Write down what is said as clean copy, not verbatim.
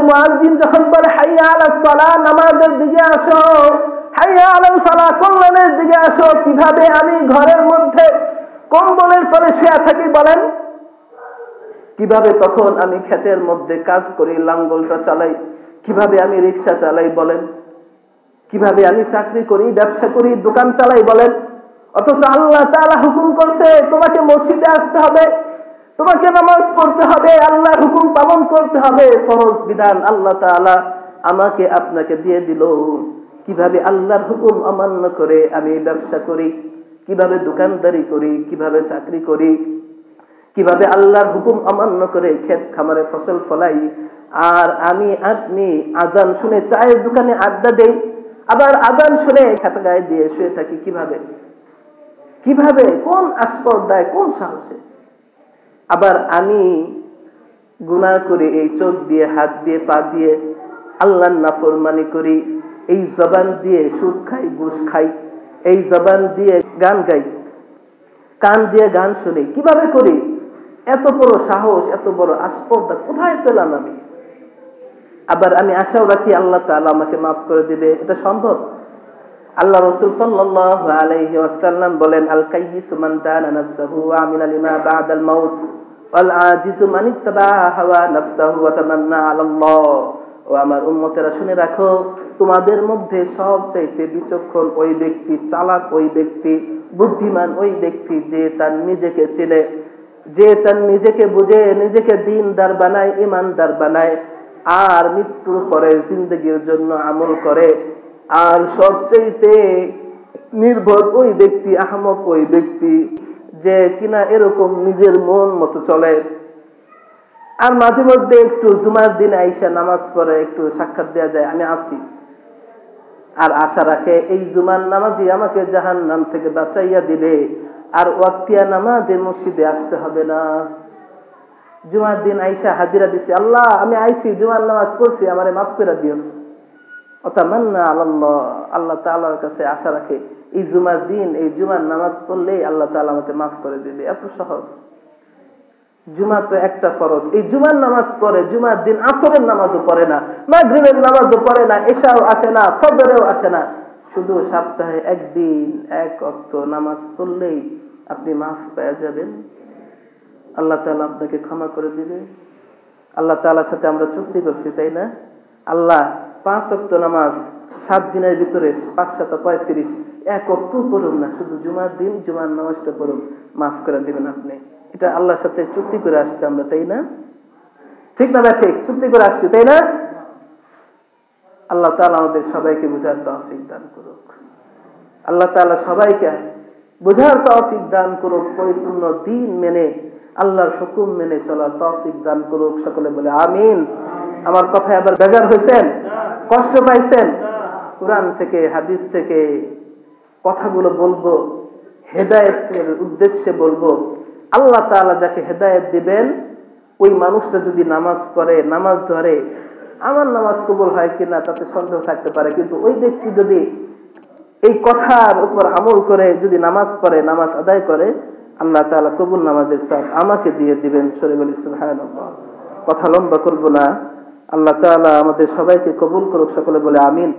মুয়াজ্জিন যখন বলে হাইয়া আলাস সালাহ, নামাজের দিকে আসো, হাইয়া আলাল ফালাহ, কল্যাণের দিকে আসো, কিভাবে আমি ঘরের মধ্যে কম্বলের তলে শুয়ে থাকি বলেন, কিভাবে তখন আমি ক্ষেতের মধ্যে কাজ করি, লাঙ্গলটা চালাই, কিভাবে আমি রিক্সা চালাই বলেন, কিভাবে আমি চাকরি করি, ব্যবসা করি, দোকান চালাই বলেন। অথচ আল্লাহ তাআলা হুকুম করছে তোমাকে মসজিদে আসতে হবে, তোমাকে নামাজ পড়তে হবে, আল্লাহর হুকুম পালন করতে হবে। ফরজ বিধান আল্লাহ তাআলা আমাকে আপনাকে দিয়ে দিল। কিভাবে আল্লাহর হুকুম অমান্য করে আমি ব্যবসা করি, কিভাবে দোকানদারি করি, কিভাবে চাকরি করি, কিভাবে আল্লাহর হুকুম অমান্য করে ক্ষেত খামারে ফসল ফলাই, আর আমি আপনি আজান শুনে চায়ের দোকানে আড্ডা দেই, আবার আজান শুনে খেতে গায়ে দিয়ে শুয়ে থাকি। কিভাবে কিভাবে কোন আস্পর্ধায়, কোন সাহসে? আবার আমি গুনাহ করি এই চোখ দিয়ে, হাত দিয়ে, পা দিয়ে, আল্লাহর নাফরমানি করি, এই জবান দিয়ে সুদ খাই, ঘুষ খাই, এই জবান দিয়ে গান গাই, কান দিয়ে গান শুনি। কিভাবে করি? এত বড় সাহস, এত বড় আস্পর্ধা কোথায় পেলাম আমি? আবার আমি আশাও রাখি আল্লাহ তাআলা আমাকে মাফ করে দিবে। এটা সম্ভব? আল্লাহ রাসূল সাল্লাল্লাহু আলাইহি ওয়াসাল্লাম বলেন, আল কাইয়িসু মান দানা নাফসাহু ওয়া আমিলা লিমা বা'দাল মাউত ওয়াল আজিজু মান ইত্তাবা হাওয়া নাফসাহু ওয়া তামান্না আলাল্লাহ। ও আমার উম্মতেরা শুনে রাখো, তোমাদের মধ্যে সবচাইতে বিচক্ষণ ওই ব্যক্তি, চালাক ওই ব্যক্তি, বুদ্ধিমান ওই ব্যক্তি যে তার নিজেকে চেনে, যে তার নিজেকে বুঝে, নিজেকে দ্বীনদার বানায়, ঈমানদার বানায়, আর মৃত্যুর পরে জিন্দেগির জন্য আমল করে। আর সবচাইতে নির্বোধ ওই ব্যক্তি, আহমক ওই ব্যক্তি যে কিনা এরকম নিজের মন মতো চলে, আর মাঝে মধ্যে একটু জুমার দিন আইসা নামাজ পড়ে একটু সাক্ষাৎ দেয়া যায়, আমি আসি, আর আশা রাখে এই জুমার নামাজই আমাকে জাহান্নাম থেকে বাঁচাইয়া দিবে, আর ওয়াক্তিয়া নামাজে মসজিদে আসতে হবে না। জুমার দিন আইসা হাজিরা দিছি, আল্লাহ আমি আইসি, জুমার নামাজ পড়ছি, আমারে মাফ করে দিও। অতামান্না আলাল্লাহ, আল্লাহ তাআলার কাছে আশা রাখে এই জুমার দিন, এই জুমার নামাজ পড়লেই আল্লাহ তাআলা আমাকে মাফ করে দিবে। এত সহজ। জুমা তো একটা ফরজ, এই জুমার নামাজ পড়ে, জুমার দিন আসরের নামাজও পড়ে না, মাগরিবের নামাজও পড়ে না, এশাও আসে না, ফজরেও আসে না, শুধু সপ্তাহে একদিন এক ওয়াক্ত নামাজ পড়লেই আপনি মাফ পেয়ে যাবেন। আল্লাহ তাআলা আপনাকে ক্ষমা করে দিবে। আল্লাহ তাআলার সাথে আমরা চুক্তি করছি, তাই না? আল্লাহ 5 ওয়াক্ত নামাজ 7 দিনের ভিতরে 535 এক ওয়াক্ত পড়ুন না, শুধু জুমার দিন জুমার নামাজটা পড়ুন, মাফ করে দিবেন আপনি। এটা আল্লাহর সাথে চুক্তি করে আসছি আমরা, তাই না? ঠিক না? ঠিক চুক্তি করে আসছি, তাই না? আল্লাহ তাআলা আমাদের সবাইকে বুঝার তৌফিক দান করুক। আল্লাহ তাআলা সবাইকে বুঝার তৌফিক দান করুক, পরিপূর্ণ দ্বীন মেনে, আল্লাহর হুকুম মেনে চলার তৌফিক দান করুক। সকলে বলে আমিন। আমার কথায় আবার বেজার হয়েছেন? কষ্ট পাইছেন? কোরআন থেকে, হাদিস থেকে কথাগুলো বলবো, হেদায়েতের উদ্দেশ্যে বলবো। আল্লাহ তাআলা যাকে হেদায়েত দিবেন, ওই মানুষটা যদি নামাজ পড়ে, নামাজ ধরে, আমার নামাজ কবুল হয় কিনা তাতে সন্দেহ থাকতে পারে, কিন্তু ওই ব্যক্তি যদি এই কথার উপর আমল করে, যদি নামাজ পড়ে, নামাজ আদায় করে, আল্লাহ তাআলা কবুল নামাজের সওয়াব আমাকে দিয়ে দিবেন। সরে বলি সুবহানাল্লাহ। কথা লম্বা করব না। আল্লাহ তাআলা আমাদের সবাইকে কবুল করুক। সকলে বলে আমিন।